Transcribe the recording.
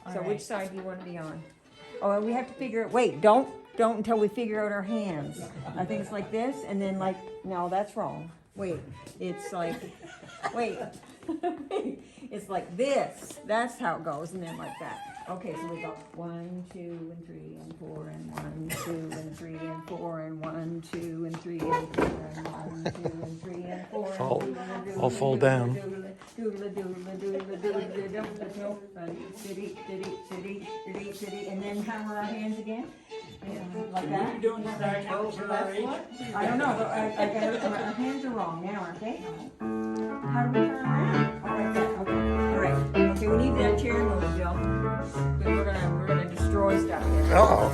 All So right. which side do you want to be on? Oh, and we have to figure it. Wait, don't until we figure out our hands. I think it's like this, and then like no, that's wrong. Wait, it's like wait, wait. It's like this. That's how it goes, and then like that. Okay, so we go 1, 2, and 3, and 4, and 1, 2, and 3, and 4, and 1, 2, and 3, and 4, and 1, 2, and 3, and 4. I'll fall down. And then hammer our hands again. Like that. You doing that right now for our age? I don't know, but I got our hands are wrong now, aren't they? How do we turn around? Oh, like that. Okay. All right. Okay, we need that chair moved, Jill. We're gonna destroy stuff here. Oh.